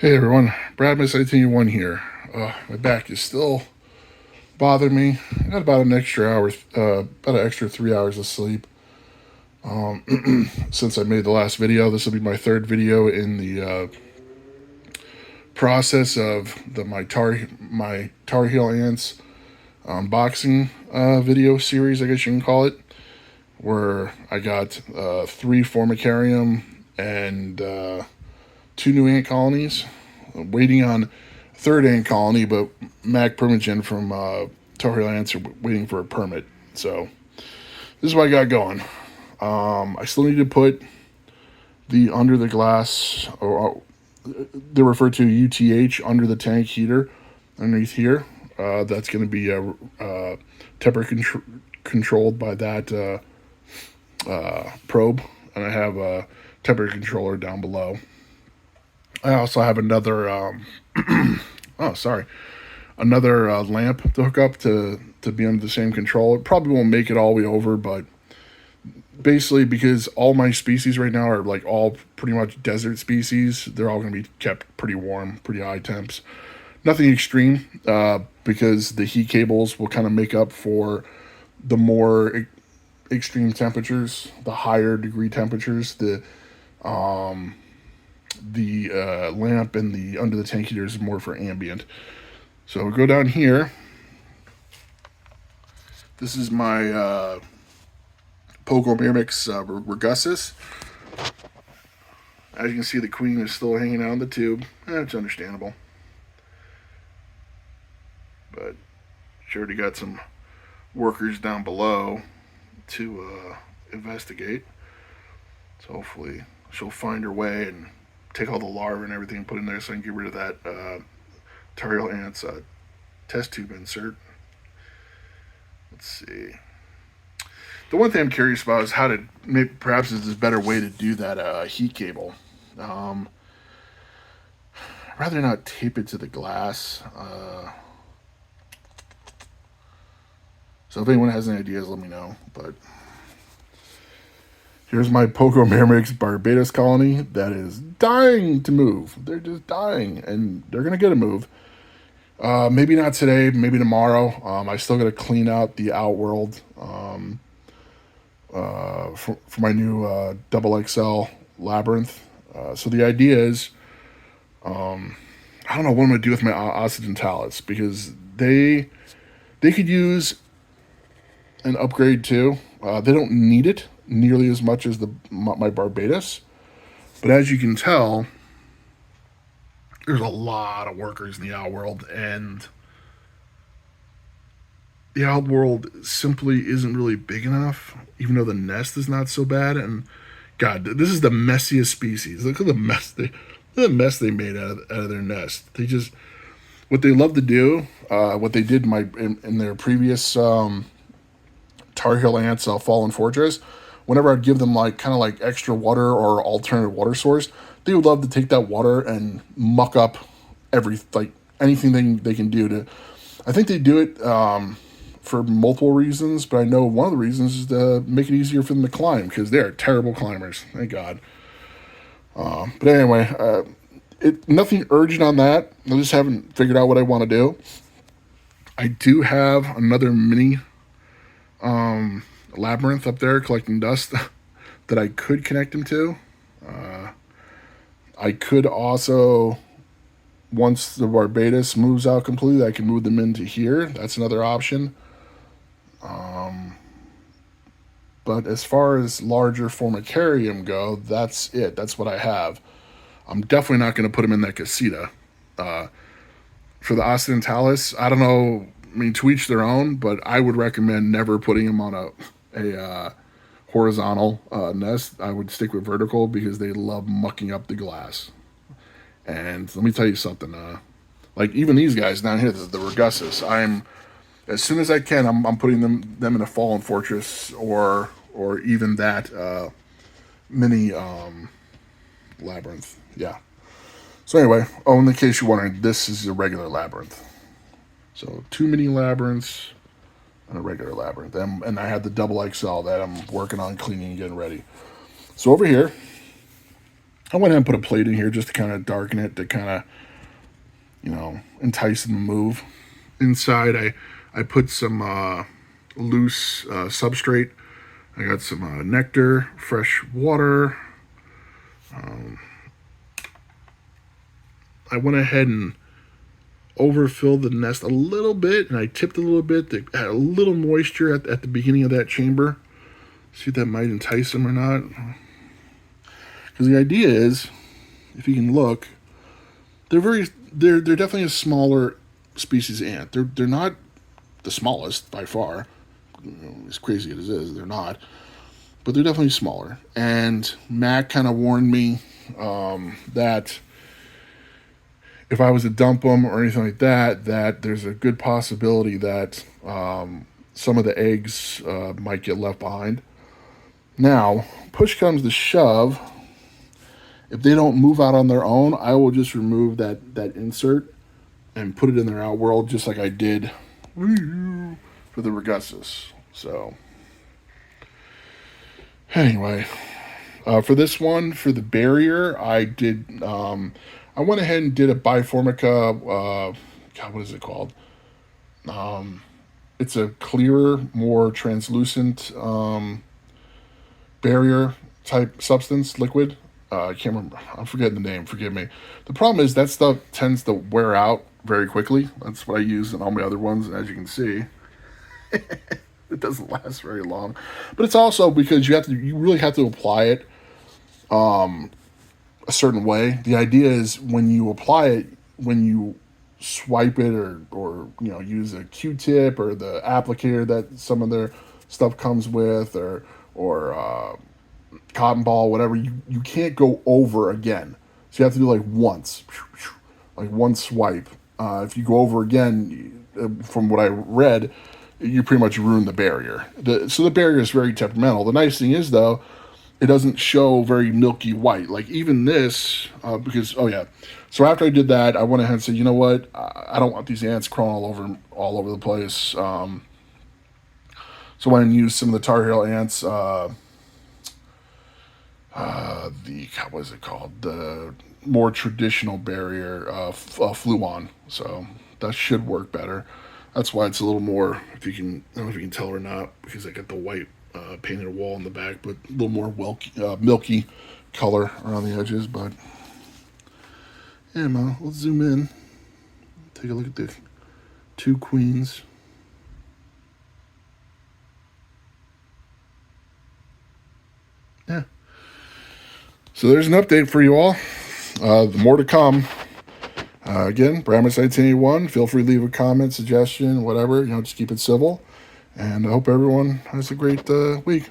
Hey everyone, Brad Miss 1881 here. My back is still bothering me. I got about an extra hour, about an extra 3 hours of sleep since I made the last video. This will be my third video in the process of my Tar Heel Ants unboxing video series, I guess you can call it, where I got 3 Formicarium and 2 new ant colonies. I'm waiting on a third ant colony, but Mac Permagen from Tar Heel Ants are waiting for a permit. So this is what I got going. I still need to put the under the glass, or they're referred to UTH, under the tank heater underneath here. That's going to be temperature controlled by that probe, and I have a temperature controller down below. I also have another another lamp to hook up to be under the same control. It probably won't make it all the way over, but basically because all my species right now are like all pretty much desert species, they're all going to be kept pretty warm, pretty high temps. Nothing extreme, because the heat cables will kind of make up for the more extreme temperatures, the higher degree temperatures. The lamp and the under the tank heater is more for ambient. So we'll go down here. This is my Pogomyrmex rugossus. As you can see, the queen is still hanging out in the tube. It's understandable. But she already got some workers down below to investigate. So hopefully she'll find her way and take all the larvae and everything and put in there so I can get rid of that Tar Heel Ants test tube insert. Let's see. The one thing I'm curious about is how to, maybe perhaps there's a better way to do that heat cable. I'd rather not tape it to the glass. So if anyone has any ideas, let me know. But here's my Pogomyrmex barbatus colony that is dying to move. They're just dying, and they're going to get a move. Maybe not today, maybe tomorrow. I still got to clean out the outworld for my new double XL labyrinth. So the idea is, I don't know what I'm going to do with my occidentalis, because they could use an upgrade too. They don't need it nearly as much as my barbatus, but as you can tell, there's a lot of workers in the outworld, and the outworld simply isn't really big enough, even though the nest is not so bad. And God, this is the messiest species. Look at the mess they made out of their nest. They just, what they love to do, what they did in their previous Tar Heel Ants Fallen Fortress, whenever I'd give them like kind of like extra water or alternative water source, they would love to take that water and muck up anything they can do to. I think they do it for multiple reasons, but I know one of the reasons is to make it easier for them to climb, because they're terrible climbers. Thank God. But anyway, nothing urgent on that. I just haven't figured out what I want to do. I do have another mini labyrinth up there collecting dust that I could connect them to. I could also, once the barbatus moves out completely, I can move them into here. That's another option. But as far as larger Formicarium go, that's it. That's what I have. I'm definitely not going to put them in that casita. For the occidentalis, I don't know. I mean, to each their own, but I would recommend never putting them on a horizontal nest. I would stick with vertical, because they love mucking up the glass. And let me tell you something. Like even these guys down here, the rugossus, I'm, as soon as I can, I'm putting them in a fallen fortress, or even that mini labyrinth. Yeah. So anyway, in the case you're wondering, this is a regular labyrinth. So 2 mini labyrinths and a regular labyrinth. And I had the double XL that I'm working on cleaning and getting ready. So over here, I went ahead and put a plate in here just to kind of darken it, to kind of, entice them to move. Inside, I put some loose substrate. I got some nectar, fresh water. I went ahead and overfilled the nest a little bit, and I tipped a little bit to add a little moisture at the beginning of that chamber. See if that might entice them or not. Because the idea is, if you can look, they're definitely a smaller species ant. They're not the smallest by far. As crazy as it is, they're not. But they're definitely smaller. And Mac kind of warned me that if I was to dump them or anything like that, that there's a good possibility that some of the eggs might get left behind. Now, push comes to shove. If they don't move out on their own, I will just remove that insert and put it in their outworld, just like I did for the Regussus. So, anyway, for this one, for the barrier, I did. I went ahead and did a Biformica. God, what is it called? It's a clearer, more translucent barrier type substance, liquid. I can't remember. I'm forgetting the name. Forgive me. The problem is that stuff tends to wear out very quickly. That's what I use in all my other ones. And as you can see, it doesn't last very long. But it's also because you really have to apply it a certain way. The idea is when you apply it, when you swipe it or use a Q-tip or the applicator that some of their stuff comes with or cotton ball, whatever, you can't go over again. So you have to do like once, like one swipe. If you go over again, from what I read, you pretty much ruin the barrier. So the barrier is very temperamental. The nice thing is, though, it doesn't show very milky white. Like even this, because, So after I did that, I went ahead and said, you know what? I don't want these ants crawling all over the place. So I went and used some of the Tar Heel ants, what is it called? The more traditional barrier, Fluon. So that should work better. That's why it's a little more, I don't know if you can tell or not, because I got the white painted wall in the back, but a little more milky color around the edges. But yeah, man, let's zoom in. Take a look at the two queens. Yeah. So there's an update for you all. More to come. Again, Bramicide1081. Feel free to leave a comment, suggestion, whatever. Just keep it civil. And I hope everyone has a great week.